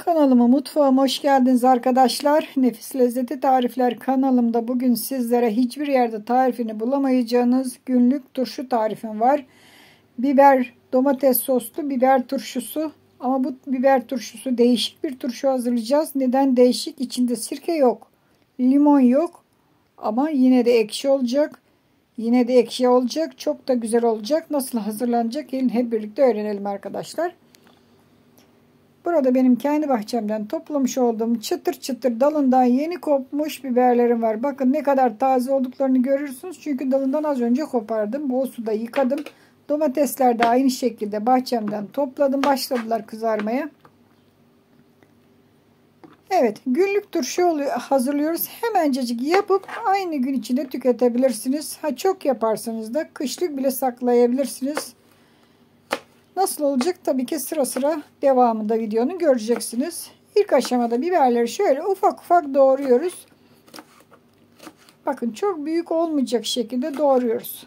Kanalıma, mutfağıma hoş geldiniz arkadaşlar. Nefis Lezzeti Tarifler kanalımda bugün sizlere hiçbir yerde tarifini bulamayacağınız günlük turşu tarifim var. Biber, domates soslu biber turşusu. Ama bu biber turşusu değişik bir turşu hazırlayacağız. Neden değişik? İçinde sirke yok, limon yok. Ama yine de ekşi olacak. Yine de ekşi olacak. Çok da güzel olacak. Nasıl hazırlanacak? Gelin hep birlikte öğrenelim arkadaşlar. Burada benim kendi bahçemden toplamış olduğum çıtır çıtır dalından yeni kopmuş biberlerim var. Bakın ne kadar taze olduklarını görürsünüz. Çünkü dalından az önce kopardım. Bol suda yıkadım. Domatesler de aynı şekilde bahçemden topladım. Başladılar kızarmaya. Evet, günlük turşu hazırlıyoruz. Hemencecik yapıp aynı gün içinde tüketebilirsiniz. Ha çok yaparsanız da kışlık bile saklayabilirsiniz. Nasıl olacak? Tabii ki sıra sıra devamında videonun göreceksiniz. İlk aşamada biberleri şöyle ufak ufak doğruyoruz. Bakın çok büyük olmayacak şekilde doğruyoruz.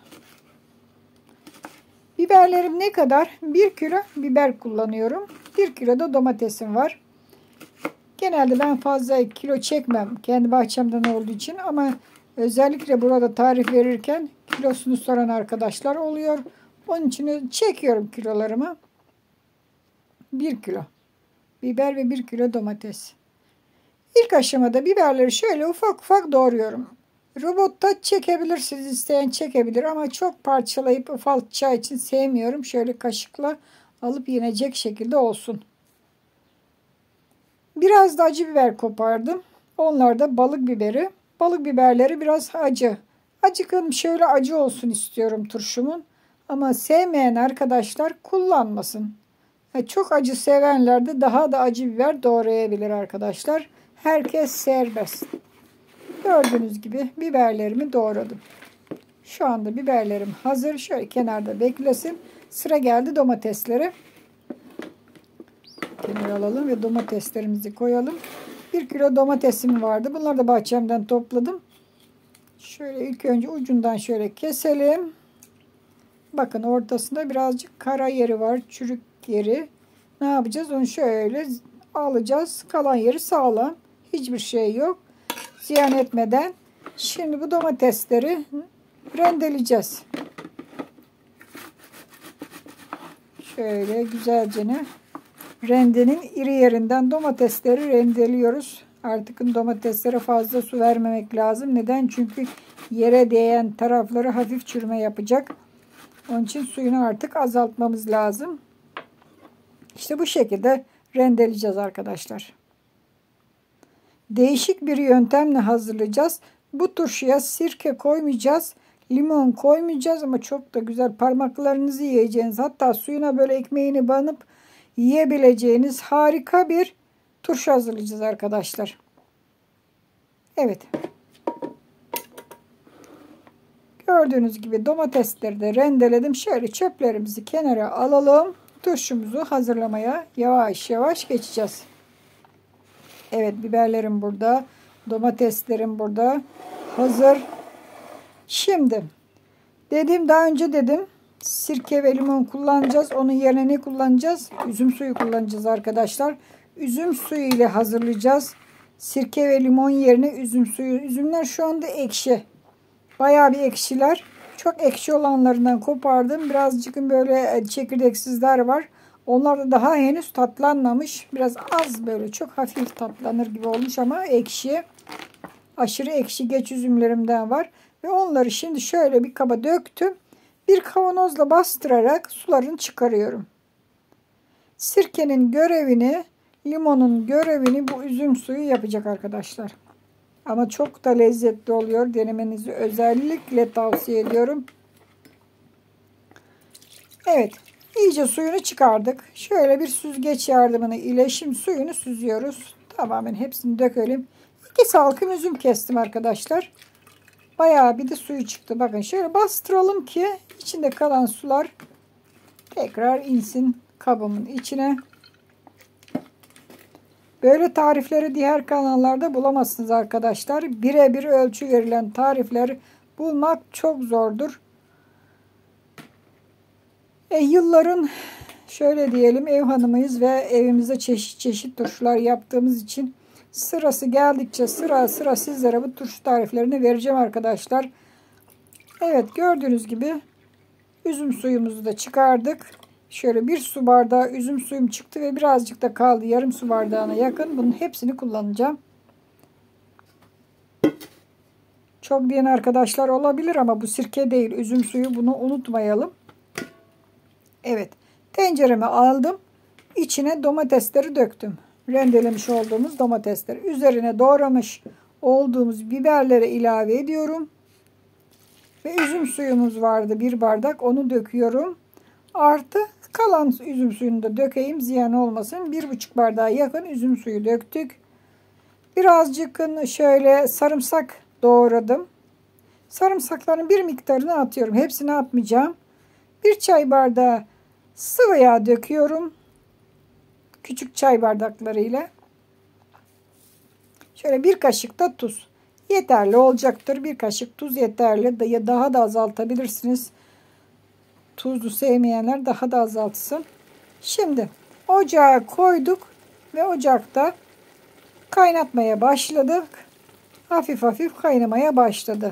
Biberlerim ne kadar? 1 kilo biber kullanıyorum. 1 kilo da domatesim var. Genelde ben fazla kilo çekmem. Kendi bahçemden olduğu için ama özellikle burada tarif verirken kilosunu soran arkadaşlar oluyor. Onun için çekiyorum kilolarımı. 1 kilo biber ve 1 kilo domates. İlk aşamada biberleri şöyle ufak ufak doğruyorum. Robotta çekebilirsiniz, isteyen çekebilir ama çok parçalayıp ufaltacağı için sevmiyorum. Şöyle kaşıkla alıp yenecek şekilde olsun. Biraz da acı biber kopardım. Onlar da balık biberi. Balık biberleri biraz acı. Acıkın şöyle acı olsun istiyorum turşumun. Ama sevmeyen arkadaşlar kullanmasın. Çok acı sevenler de daha da acı biber doğrayabilir arkadaşlar. Herkes serbest. Gördüğünüz gibi biberlerimi doğradım. Şu anda biberlerim hazır. Şöyle kenarda beklesin. Sıra geldi domateslere. Kenara alalım ve domateslerimizi koyalım. 1 kilo domatesim vardı. Bunları da bahçemden topladım. Şöyle ilk önce ucundan şöyle keselim. Bakın ortasında birazcık kara yeri var. Çürük yeri. Ne yapacağız? Onu şöyle alacağız. Kalan yeri sağlam. Hiçbir şey yok. Ziyan etmeden. Şimdi bu domatesleri rendeleyeceğiz. Şöyle güzelce rendenin iri yerinden domatesleri rendeliyoruz. Artık domateslere fazla su vermemek lazım. Neden? Çünkü yere değen tarafları hafif çürüme yapacak. Onun için suyunu artık azaltmamız lazım. İşte bu şekilde rendeleyeceğiz arkadaşlar. Değişik bir yöntemle hazırlayacağız. Bu turşuya sirke koymayacağız. Limon koymayacağız ama çok da güzel parmaklarınızı yiyeceğiniz, hatta suyuna böyle ekmeğini banıp yiyebileceğiniz harika bir turşu hazırlayacağız arkadaşlar. Evet. Gördüğünüz gibi domatesleri de rendeledim. Şöyle çöplerimizi kenara alalım. Turşumuzu hazırlamaya yavaş yavaş geçeceğiz. Evet, biberlerim burada. Domateslerim burada. Hazır. Şimdi daha önce dedim. Sirke ve limon kullanacağız. Onun yerine ne kullanacağız? Üzüm suyu kullanacağız arkadaşlar. Üzüm suyu ile hazırlayacağız. Sirke ve limon yerine üzüm suyu. Üzümler şu anda ekşi. Bayağı bir ekşiler. Çok ekşi olanlarından kopardım. Birazcık böyle çekirdeksizler var. Onlar da daha henüz tatlanmamış. Biraz az böyle çok hafif tatlanır gibi olmuş ama ekşi. Aşırı ekşi geç üzümlerimden var. Ve onları şimdi şöyle bir kaba döktüm. Bir kavanozla bastırarak sularını çıkarıyorum. Sirkenin görevini, limonun görevini bu üzüm suyu yapacak arkadaşlar. Ama çok da lezzetli oluyor. Denemenizi özellikle tavsiye ediyorum. Evet. İyice suyunu çıkardık. Şöyle bir süzgeç yardımını ile şimdi suyunu süzüyoruz. Tamamen hepsini dökelim. 2 salkım üzüm kestim arkadaşlar. Bayağı bir de suyu çıktı. Bakın şöyle bastıralım ki içinde kalan sular tekrar insin kabımın içine. Böyle tarifleri diğer kanallarda bulamazsınız arkadaşlar. Birebir ölçü verilen tarifleri bulmak çok zordur. Yılların Şöyle diyelim, ev hanımıyız ve evimizde çeşit çeşit turşular yaptığımız için sırası geldikçe sıra sıra sizlere bu turşu tariflerini vereceğim arkadaşlar. Evet, gördüğünüz gibi üzüm suyumuzu da çıkardık. Şöyle bir su bardağı üzüm suyum çıktı ve birazcık da kaldı, yarım su bardağına yakın. Bunun hepsini kullanacağım. Çok diyen arkadaşlar olabilir ama bu sirke değil, üzüm suyu, bunu unutmayalım. Evet, tencereme aldım. İçine domatesleri döktüm. Rendelemiş olduğumuz domatesleri. Üzerine doğramış olduğumuz biberleri ilave ediyorum. Ve üzüm suyumuz vardı, bir bardak, onu döküyorum. Artı kalan üzüm suyunu da dökeyim, ziyan olmasın. 1,5 bardağa yakın üzüm suyu döktük. Birazcık şöyle sarımsak doğradım. Sarımsakların bir miktarını atıyorum. Hepsini atmayacağım. Bir çay bardağı sıvı yağ döküyorum. Küçük çay bardaklarıyla. Şöyle bir kaşık da tuz. Yeterli olacaktır. Bir kaşık tuz yeterli. Daha da azaltabilirsiniz. Tuzlu sevmeyenler daha da azaltsın. Şimdi ocağa koyduk ve ocakta kaynatmaya başladık. Hafif hafif kaynamaya başladı.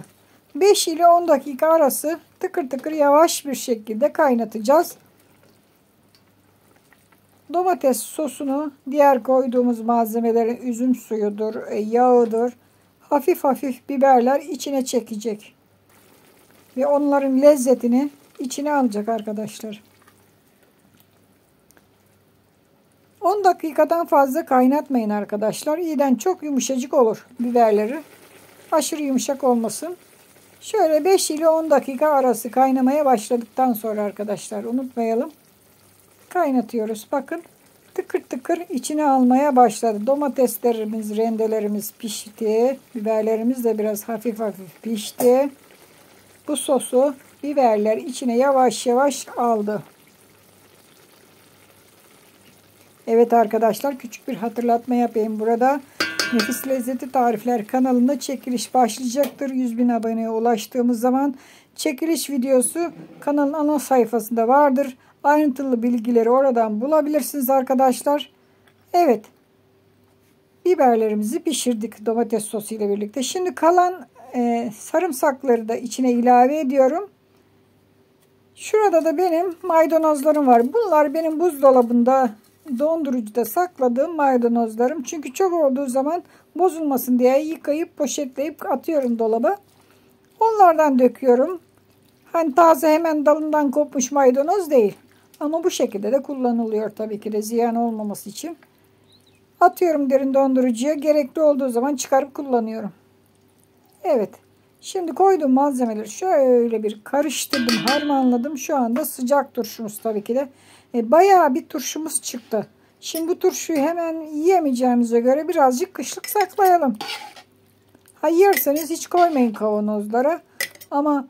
5 ile 10 dakika arası tıkır tıkır yavaş bir şekilde kaynatacağız. Domates sosunu, diğer koyduğumuz malzemelerin üzüm suyudur, yağıdır, hafif hafif biberler içine çekecek. Ve onların lezzetini içine alacak arkadaşlar. 10 dakikadan fazla kaynatmayın arkadaşlar. İyiden çok yumuşacık olur biberleri. Aşırı yumuşak olmasın. Şöyle 5 ile 10 dakika arası kaynamaya başladıktan sonra arkadaşlar, unutmayalım, kaynatıyoruz. Bakın tıkır tıkır içine almaya başladı. Domateslerimiz, rendelerimiz pişti. Biberlerimiz de biraz hafif hafif pişti. Bu sosu biberler içine yavaş yavaş aldı. Evet arkadaşlar, küçük bir hatırlatma yapayım burada. Nefis Lezzeti Tarifler kanalında çekiliş başlayacaktır. 100.000 aboneye ulaştığımız zaman çekiliş videosu kanalın ana sayfasında vardır. Ayrıntılı bilgileri oradan bulabilirsiniz arkadaşlar. Evet. Biberlerimizi pişirdik domates sosu ile birlikte. Şimdi kalan sarımsakları da içine ilave ediyorum. Şurada da benim maydanozlarım var. Bunlar benim buzdolabında, dondurucuda sakladığım maydanozlarım. Çünkü çok olduğu zaman bozulmasın diye yıkayıp poşetleyip atıyorum dolaba. Onlardan döküyorum. Hani taze hemen dalından kopmuş maydanoz değil. Ama bu şekilde de kullanılıyor tabii ki de, ziyan olmaması için. Atıyorum derin dondurucuya. Gerekli olduğu zaman çıkarıp kullanıyorum. Evet. Şimdi koyduğum malzemeleri şöyle bir karıştırdım, harmanladım. Şu anda sıcak turşumuz tabii ki de. Bayağı bir turşumuz çıktı. Şimdi bu turşuyu hemen yiyemeyeceğimize göre birazcık kışlık saklayalım. Ha, yerseniz hiç koymayın kavanozlara. Ama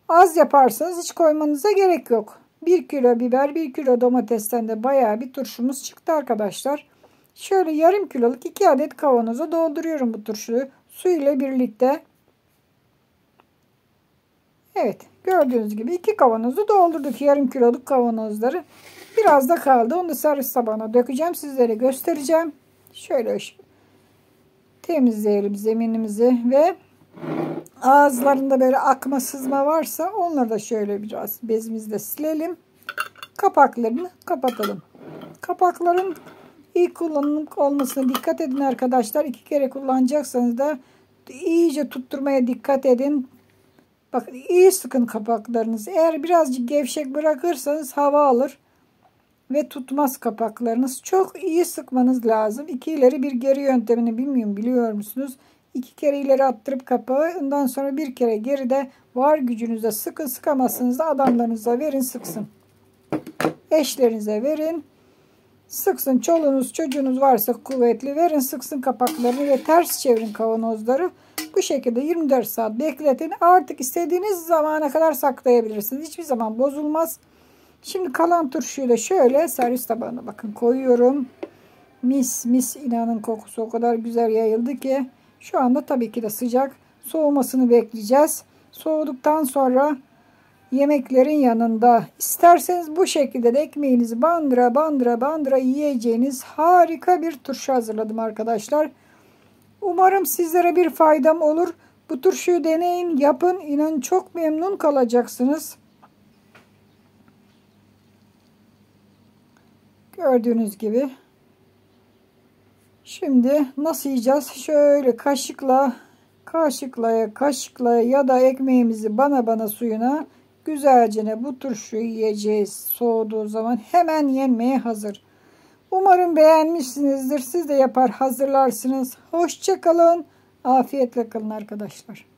az yaparsanız hiç koymanıza gerek yok. 1 kilo biber, 1 kilo domatesten de bayağı bir turşumuz çıktı arkadaşlar. Şöyle yarım kiloluk 2 adet kavanoza dolduruyorum bu turşuyu su ile birlikte. Evet, gördüğünüz gibi 2 kavanozu doldurduk, yarım kiloluk kavanozları. Biraz da kaldı. Onu da servis tabağına dökeceğim. Sizlere göstereceğim. Şöyle temizleyelim zeminimizi ve ağızlarında böyle akma, sızma varsa onları da şöyle biraz bezimizle silelim. Kapaklarını kapatalım. Kapakların iyi kullanım olmasına dikkat edin arkadaşlar. 2 kere kullanacaksanız da iyice tutturmaya dikkat edin. Bakın, iyi sıkın kapaklarınızı. Eğer birazcık gevşek bırakırsanız hava alır ve tutmaz kapaklarınız. Çok iyi sıkmanız lazım. 2 ileri 1 geri yöntemini bilmiyorum, biliyor musunuz? 2 kere ileri attırıp kapağı, ondan sonra 1 kere geride var gücünüzle sıkın. Sıkamazsınız da adamlarınıza verin, sıksın. Eşlerinize verin, sıksın. Çoluğunuz çocuğunuz varsa kuvvetli, verin sıksın kapaklarını ve ters çevirin kavanozları. Bu şekilde 24 saat bekletin. Artık istediğiniz zamana kadar saklayabilirsiniz. Hiçbir zaman bozulmaz. Şimdi kalan turşuyu da şöyle servis tabağına bakın koyuyorum. Mis mis, inanın kokusu o kadar güzel yayıldı ki. Şu anda tabii ki de sıcak. Soğumasını bekleyeceğiz. Soğuduktan sonra yemeklerin yanında. İsterseniz bu şekilde de ekmeğinizi bandıra bandıra bandıra yiyeceğiniz harika bir turşu hazırladım arkadaşlar. Umarım sizlere bir faydam olur. Bu turşuyu deneyin, yapın. İnanın çok memnun kalacaksınız. Gördüğünüz gibi. Şimdi nasıl yiyeceğiz? Şöyle kaşıkla ya da ekmeğimizi bana suyuna güzelce bu turşuyu yiyeceğiz. Soğuduğu zaman hemen yenmeye hazır. Umarım beğenmişsinizdir. Siz de yapar hazırlarsınız. Hoşça kalın. Afiyetle kalın arkadaşlar.